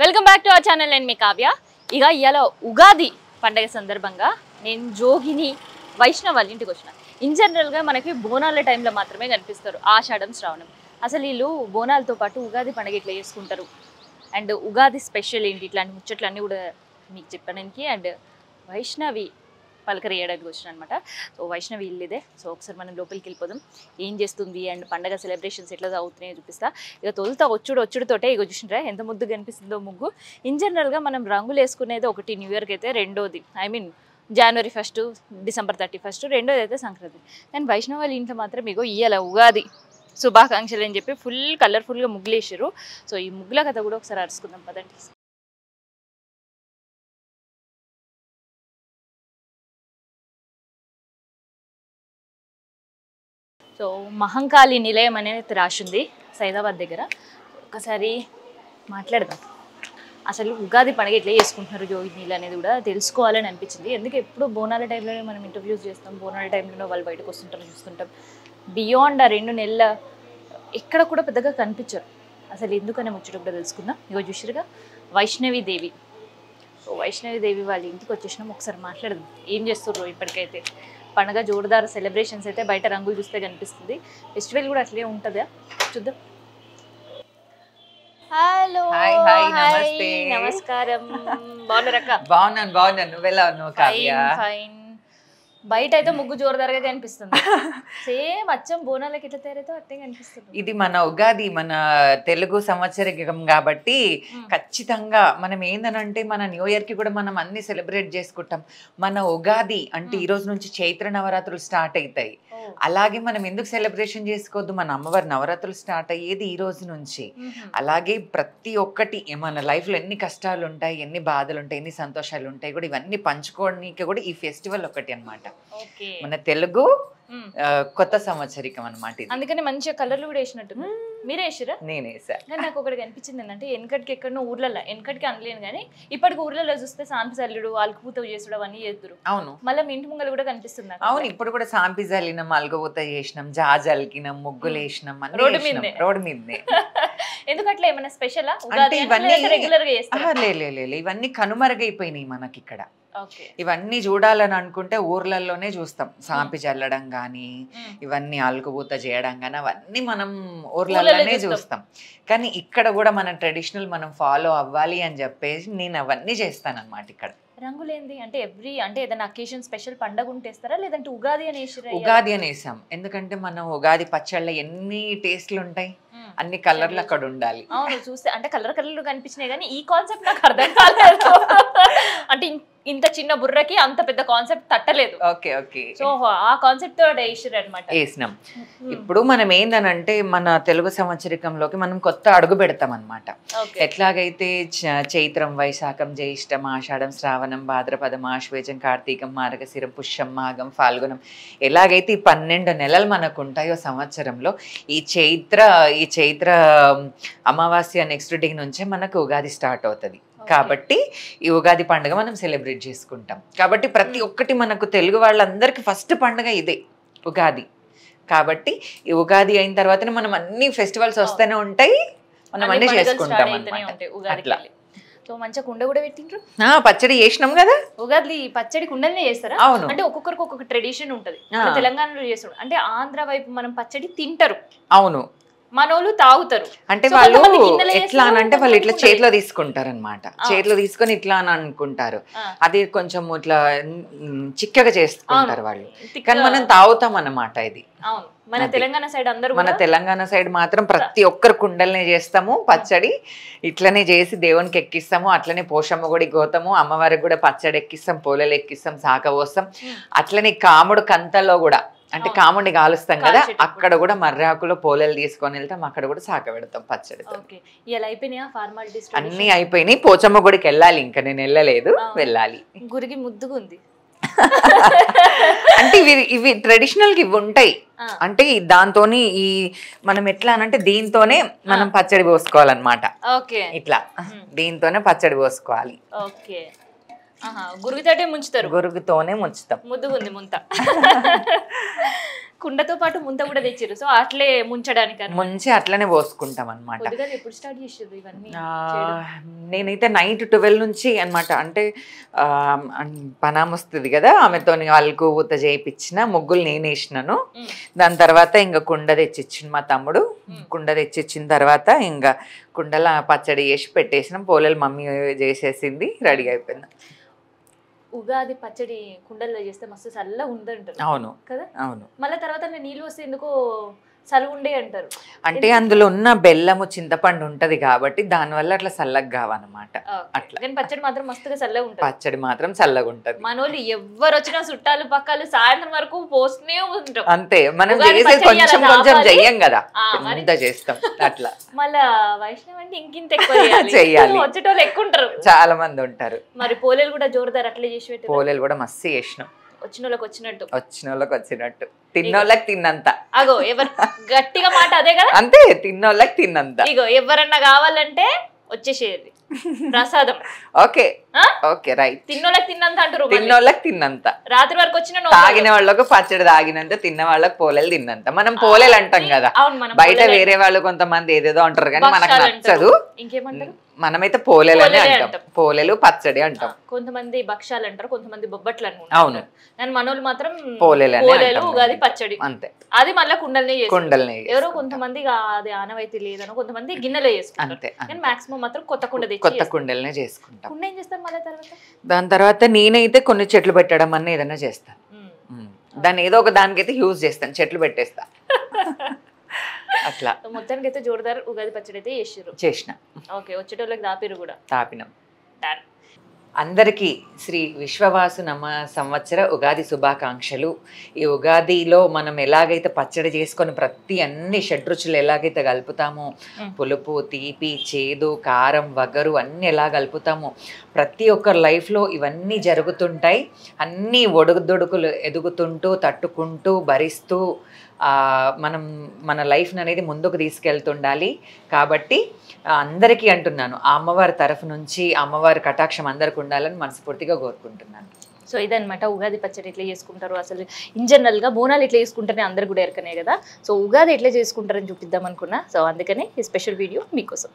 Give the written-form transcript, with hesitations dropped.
Welcome back to our channel. నేను మీ కావ్య. ఇక ఇవాళ ఉగాది పండగ సందర్భంగా నేను జోగిని వైష్ణవ్ వాళ్ళ ఇంటికి వచ్చిన. ఇన్ జనరల్గా మనకి బోనాల టైంలో మాత్రమే కనిపిస్తారు, ఆషాఢం శ్రావణం. అసలు వీళ్ళు బోనాలతో పాటు ఉగాది పండగ ఇట్లా చేసుకుంటారు అండ్ ఉగాది స్పెషల్ ఏంటి ఇట్లాంటి ముచ్చట్లన్నీ కూడా మీకు చెప్పడానికి అండ్ వైష్ణవి పలకరియడానికి వచ్చిన అనమాట. సో వైష్ణవి ఇల్లు ఇదే. సో ఒకసారి మనం లోపలికి వెళ్ళిపోదాం, ఏం చేస్తుంది అండ్ పండగ సెలబ్రేషన్స్ ఎట్లా అవుతున్నాయో చూపిస్తా. ఇక తొలుత వచ్చుడుతోటే ఇక చూసినరా ఎంత ముద్దు కనిపిస్తుందో ముగ్గు. ఇన్ జనరల్గా మనం రంగులు వేసుకునేది ఒకటి న్యూ ఇయర్కి అయితే, రెండోది జనవరి 1, డిసెంబర్ 31, రెండోది అయితే సంక్రాంతి. కానీ వైష్ణవ్ వాళ్ళ ఇంట్లో మాత్రం ఇగో ఇయ్యాల ఉగాది శుభాకాంక్షలు అని చెప్పి ఫుల్ కలర్ఫుల్గా ముగ్గులు వేసారు. సో ఈ ముగ్గుల కథ కూడా ఒకసారి అరుచుకుందాం పదండి. సో మహంకాళి నిలయం అనేది రాసింది సైదాబాద్ దగ్గర. ఒకసారి మాట్లాడదాం, అసలు ఉగాది పండుగ ఎట్లా చేసుకుంటున్నారు జోగినీళ్ళు అనేది కూడా తెలుసుకోవాలని అనిపించింది. ఎందుకు ఎప్పుడు బోనాల టైంలోనే మనం ఇంటర్వ్యూస్ చేస్తాం, బోనాల టైంలోనే వాళ్ళు బయటకు వస్తుంటారు చూస్తుంటాం. బియాండ్ ఆ 2 నెలల ఎక్కడ కూడా పెద్దగా కనిపించరు. అసలు ఎందుకనే ముచ్చట కూడా తెలుసుకుందాం. ఇగో చూసిరుగా వైష్ణవి దేవి. సో వైష్ణవి దేవి వాళ్ళ ఇంటికి వచ్చేసినాం, ఒకసారి మాట్లాడదాం ఏం చేస్తుర్రు. ఇప్పటికైతే పండుగ జోరుదారు సెలబ్రేషన్స్ అయితే బయట రంగులు చూస్తే కనిపిస్తుంది. ఫెస్టివల్ కూడా అట్లే ఉంటుందా చూద్దాం. హలో నమస్తే. నమస్కారం. బాగున్నారక్క? బాగున్నాను. నువ్వెలా ఉన్నావు కావ్య? ఫైన్. బయట అయితే ముగ్గు జోరుదారుగా కనిపిస్తుంది. సేమ్ అచ్చం బోనాలకి ఎట్లా తయారైతే అట్టే కనిపిస్తుంది. ఇది మన ఉగాది, మన తెలుగు సంవత్సరం కాబట్టి ఖచ్చితంగా మనం ఏందనంటే మన న్యూ ఇయర్ కి కూడా మనం అన్ని సెలబ్రేట్ చేసుకుంటాం. మన ఉగాది అంటే ఈ రోజు నుంచి చైత్ర నవరాత్రులు స్టార్ట్ అవుతాయి. అలాగే మనం ఎందుకు సెలబ్రేషన్ చేసుకోవద్దు, మన అమ్మవారి నవరాత్రులు స్టార్ట్ అయ్యేది ఈ రోజు నుంచి. అలాగే ప్రతి ఒక్కటి మన లైఫ్ లో ఎన్ని కష్టాలు ఉంటాయి, ఎన్ని బాధలు ఉంటాయి, ఎన్ని సంతోషాలు ఉంటాయి కూడా ఇవన్నీ పంచుకోవడానికి కూడా ఈ ఫెస్టివల్ ఒకటి అన్నమాట. మన తెలుగు కొత్త సంవత్సరికం అన్నమాట. అందుకని మంచిగా కలర్లు కూడా వేసినట్టు మీరే వేసిరా? నేను వేసా. నాకు ఒకటి కనిపించింది ఏంటంటే వెనకటికి ఎక్కడో ఊర్లలో, వెనకటికి అనలేను కానీ ఇప్పటికి ఊర్లలో చూస్తే సాంపి చల్లుడు, ఆల్కపూత చేసుడు అవన్నీ చేద్దరు. అవును, మళ్ళీ మీ ఇంటి ముంగలు కూడా కనిపిస్తుంది. అవును, ఇప్పుడు కూడా సాంపి జల్లినాం, అల్గపూత చేసినాం, జాజల్కినాం, ముగ్గులు వేసినాం, రోడ్డు మీదనే. ఎందుకట్లా ఏమైనా స్పెషల్ రెగ్యులర్ గా ఇవన్నీ కనుమరుగైపోయినాయి మనకి ఇక్కడ. ఇవన్నీ చూడాలని అనుకుంటే ఊర్లలోనే చూస్తాం. సాంపి చల్లడం గానీ, ఇవన్నీ అలుకుబూత చేయడం గానీ అవన్నీ మనం ఊర్లలోనే చూస్తాం. కానీ ఇక్కడ కూడా మన ట్రెడిషనల్ మనం ఫాలో అవ్వాలి అని చెప్పేసి నేను అవన్నీ చేస్తాను అన్నమాట. ఇక్కడ రంగులేంది అంటే అంటే ఏదైనా అకేషన్ స్పెషల్ పండగ ఉంటేస్తారా లేదంటే ఉగాది అనేసి? ఉగాది అనేసాం ఎందుకంటే మనం ఉగాది పచ్చళ్ళ ఎన్ని టేస్ట్లు ఉంటాయి, అన్ని కలర్లు అక్కడ ఉండాలి. అవును, చూస్తే అంటే కలర్లు కనిపించినాయి కానీ ఈ కాన్సెప్ట్ నాకు అర్థం కాలేదు. అంటే ఇంత చిన్న బుర్రకి అంత పెద్ద కాన్సెప్ట్ తట్టలేదు. ఓకే. సో ఆ కాన్సెప్ట్ తో వేసినాం. ఇప్పుడు మనం ఏందనంటే మన తెలుగు సంవత్సరికంలోకి మనం కొత్త అడుగు పెడతాం అన్నమాట. ఎట్లాగైతే చైత్రం, వైశాఖం, జ్యేష్టం, ఆషాఢం, శ్రావణం, భాద్రపదం, ఆశ్వేజం, కార్తీకం, మార్గశిరం, పుష్యం, మాఘం, ఫాల్గుణం ఎలాగైతే ఈ 12 నెలలు మనకు ఉంటాయో సంవత్సరంలో, ఈ చైత్ర అమావాస్య నెక్స్ట్ డే నుంచే మనకు ఉగాది స్టార్ట్ అవుతుంది. కాబట్టి ఈ ఉగాది పండుగ మనం సెలబ్రేట్ చేసుకుంటాం. కాబట్టి ప్రతి ఒక్కటి మనకు తెలుగు వాళ్ళందరికీ ఫస్ట్ పండుగ ఇదే ఉగాది. కాబట్టి ఈ ఉగాది అయిన తర్వాతనే మనం అన్ని ఫెస్టివల్స్ వస్తూనే ఉంటాయి, మనం అన్ని చేసుకుంటాం అట్లా. సో మంచిగా కుండ కూడా పెట్టిండ్రు. పచ్చడి చేసినాం కదా. ఉగాది పచ్చడి కుండలనే చేస్తారా? అవును. అంటే ఒక్కొక్కరికి ఒక్కొక్క ట్రెడిషన్ ఉంటది. తెలంగాణలో చేస్తాడు అంటే ఆంధ్ర వైపు మనం పచ్చడి తింటారు. అవును, మనోళ్ళు తాగుతారు. అంటే వాళ్ళు ఎట్లా అంటే వాళ్ళు ఇట్లా చేతిలో తీసుకుంటారు అనమాట. చేతిలో తీసుకొని ఇట్లా అని అనుకుంటారు. అది కొంచెం ఇట్లా చిక్కగా చేసుకుంటారు వాళ్ళు, కానీ మనం తాగుతాం అన్నమాట. ఇది మన తెలంగాణ సైడ్ మాత్రం ప్రతి ఒక్కరు కుండల్నే చేస్తాము పచ్చడి. ఇట్లనే చేసి దేవునికి ఎక్కిస్తాము. అట్లనే పోషమ్మ గుడి గోతాము, అమ్మవారికి కూడా పచ్చడి ఎక్కిస్తాం, పోలేలు ఎక్కిస్తాం, సాక పోస్తాం. అట్లనే కాముడు కంతలో కూడా అంటే కాముడిని కాలుస్తాం కదా, అక్కడ కూడా మర్రాకులో పోలేలు తీసుకొని వెళ్తాం, అక్కడ కూడా సాక పెడతాం పచ్చడితో. అన్ని అయిపోయినాయి. పోచమ్మ గుడికి వెళ్ళాలి, ఇంకా నేను వెళ్ళలేదు, వెళ్ళాలి. గురికి ముద్దుగా ఉంది. అంటే ఇవి ట్రెడిషనల్ కి ఇవి ఉంటాయి. అంటే దాంతోని ఈ మనం ఎట్లా అంటే దీంతోనే మనం పచ్చడి పోసుకోవాలన్నమాట. ఇట్లా దీంతోనే పచ్చడి పోసుకోవాలి. గురుగుతోనే ముంచుతారు. గురుగుతోనే ముంచుతాం. ముద్దుగుంది ముంత. కుండతో పాటు ముంత కూడా తెచ్చిరు, సో అట్లే ముంచడానికి ముంచి అట్లనే పోసుకుంటాం అనమాట. ఎప్పుడు స్టార్ట్ చేసారు ఇవన్నీ? నేనైతే నైట్ 12 నుంచి అనమాట. అంటే పనామ వస్తుంది కదా, ఆమెతో వాళ్ళకు ఊత చేయించిన ముగ్గులు నేను వేసినాను. దాని తర్వాత ఇంకా కుండ తెచ్చిచ్చింది మా తమ్ముడు. కుండ తెచ్చిచ్చిన తర్వాత ఇంకా కుండల పచ్చడి చేసి పెట్టేసినాం. పోలేలు మమ్మీ చేసేసింది, రెడీ అయిపోయింది. ఉగాది పచ్చడి కుండల్లో చేస్తే మస్తు చల్ల ఉందంటారు. అవును కదా, అవును. మళ్ళీ తర్వాత నీళ్ళు వస్తే ఎందుకో చలి ఉండే అంటారు. అంటే అందులో ఉన్న బెల్లము చింతపండు ఉంటది కాబట్టి దానివల్ల అట్లా చల్లగా కావన్నమాట. అట్లా కానీ పచ్చడి మాత్రం మస్తుగా చల్లగా ఉంటుంది. పచ్చడి మాత్రం చల్లగా ఉంటది. మనోళ్ళు ఎవరు వచ్చినా చుట్టాలు పక్కలు సాయంత్రం వరకు పోస్తూనే ఉంటాం. అంతే, మనం చేసేది కొంచెం కొంచెం చెయ్యం కదా, ఎంత చేస్తాం అట్లా. మళ్ళా వైష్ణవ్ అంటే ఇంకింత ఎక్కువ చెయ్యాలి, వచ్చేటోళ్ళు ఎక్కువ ఉంటారు, చాలా మంది ఉంటారు. మరి పోలేలు కూడా జోరుదారు అట్లే చేసి పెట్టారు. పోలేలు కూడా మస్తు చేసినాం, వచ్చిన వాళ్ళకి వచ్చినట్టు, వచ్చిన వాళ్ళకి వచ్చినట్టు, తిన్నోళ్ళకి తిన్నంత. అగో ఎవరు గట్టిగా మాట అదే కదా, అంతే, తిన్నోళ్ళకి తిన్నంత. ఇగో ఎవరన్నా కావాలంటే వచ్చేసేది ప్రసాదం. Okay okay right. తిన్నోళ్ళకి తిన్నంత అంటారు, తిన్నోళ్ళకి తిన్నంత. రాత్రి వరకు వచ్చిన తాగిన వాళ్ళకు పచ్చడి తాగినంత, తిన్న వాళ్ళకి పోలేలు తిన్నంత. మనం పోలేలు అంటాం కదా, బయట వేరే వాళ్ళు కొంతమంది ఏదేదో అంటారు కానీ మనకు నచ్చదు. ఇంకేమంటారు? మనమైతే పోలేలు అని అంటాం, పోలేలు పచ్చడి అంటాం. కొంతమంది భక్షాలు అంటారు, కొంతమంది బొబ్బట్లు అంటారు. అవును, కానీ మనోళ్ళు మాత్రం పోలేలు, ఉగాది పచ్చడి అంతే. అది మళ్ళీ కుండలనే ఎవరో కొంతమంది అది ఆనవాయితీ లేదనో కొంతమంది గిన్నెలో చేసుకుంటారు, కానీ మాక్సిమం మాత్రం కొత్త కుండలనే చేసుకుంటాం. కుండ ఏం చేస్తారు మళ్ళీ తర్వాత? దాని తర్వాత నేనైతే కొన్ని చెట్లు పెట్టడం అన్న ఏదైనా చేస్తాను. దాన్ని ఏదో ఒక దానికైతే యూజ్ చేస్తాను, చెట్లు పెట్టేస్తా అట్లా. మొత్తానికి అయితే జోరుదారు ఉగాది పచ్చడి అయితే చేసిన. ఓకే, వచ్చేటోళ్ళకి దాపిరు కూడా తాపినాం. అందరికీ శ్రీ విశ్వవాసు నమ సంవత్సర ఉగాది శుభాకాంక్షలు. ఈ ఉగాదిలో మనం ఎలాగైతే పచ్చడి చేసుకొని అన్ని షడ్రుచులు ఎలాగైతే కలుపుతామో, పులుపు, తీపి, చేదు, కారం, వగరు అన్నీ ఎలా కలుపుతామో, ప్రతి ఒక్కరి లైఫ్లో ఇవన్నీ జరుగుతుంటాయి. అన్నీ ఒడుగుదొడుకులు ఎదుగుతుంటూ, తట్టుకుంటూ, భరిస్తూ మనం మన లైఫ్ని అనేది ముందుకు తీసుకెళ్తుండాలి. కాబట్టి అందరికీ అంటున్నాను, ఆ అమ్మవారి తరఫు నుంచి అమ్మవారి కటాక్షం అందరికి ఉండాలని మనస్ఫూర్తిగా కోరుకుంటున్నాను. సో ఇదనమాట ఉగాది పచ్చడి ఎట్లా చేసుకుంటారు, అసలు ఇన్ జనరల్గా బోనాలు ఎట్లా చేసుకుంటారని అందరు కూడా ఎరకనే కదా. సో ఉగాది ఎట్లా చేసుకుంటారని చూపిద్దాం అనుకున్నా. సో అందుకనే ఈ స్పెషల్ వీడియో మీకోసం.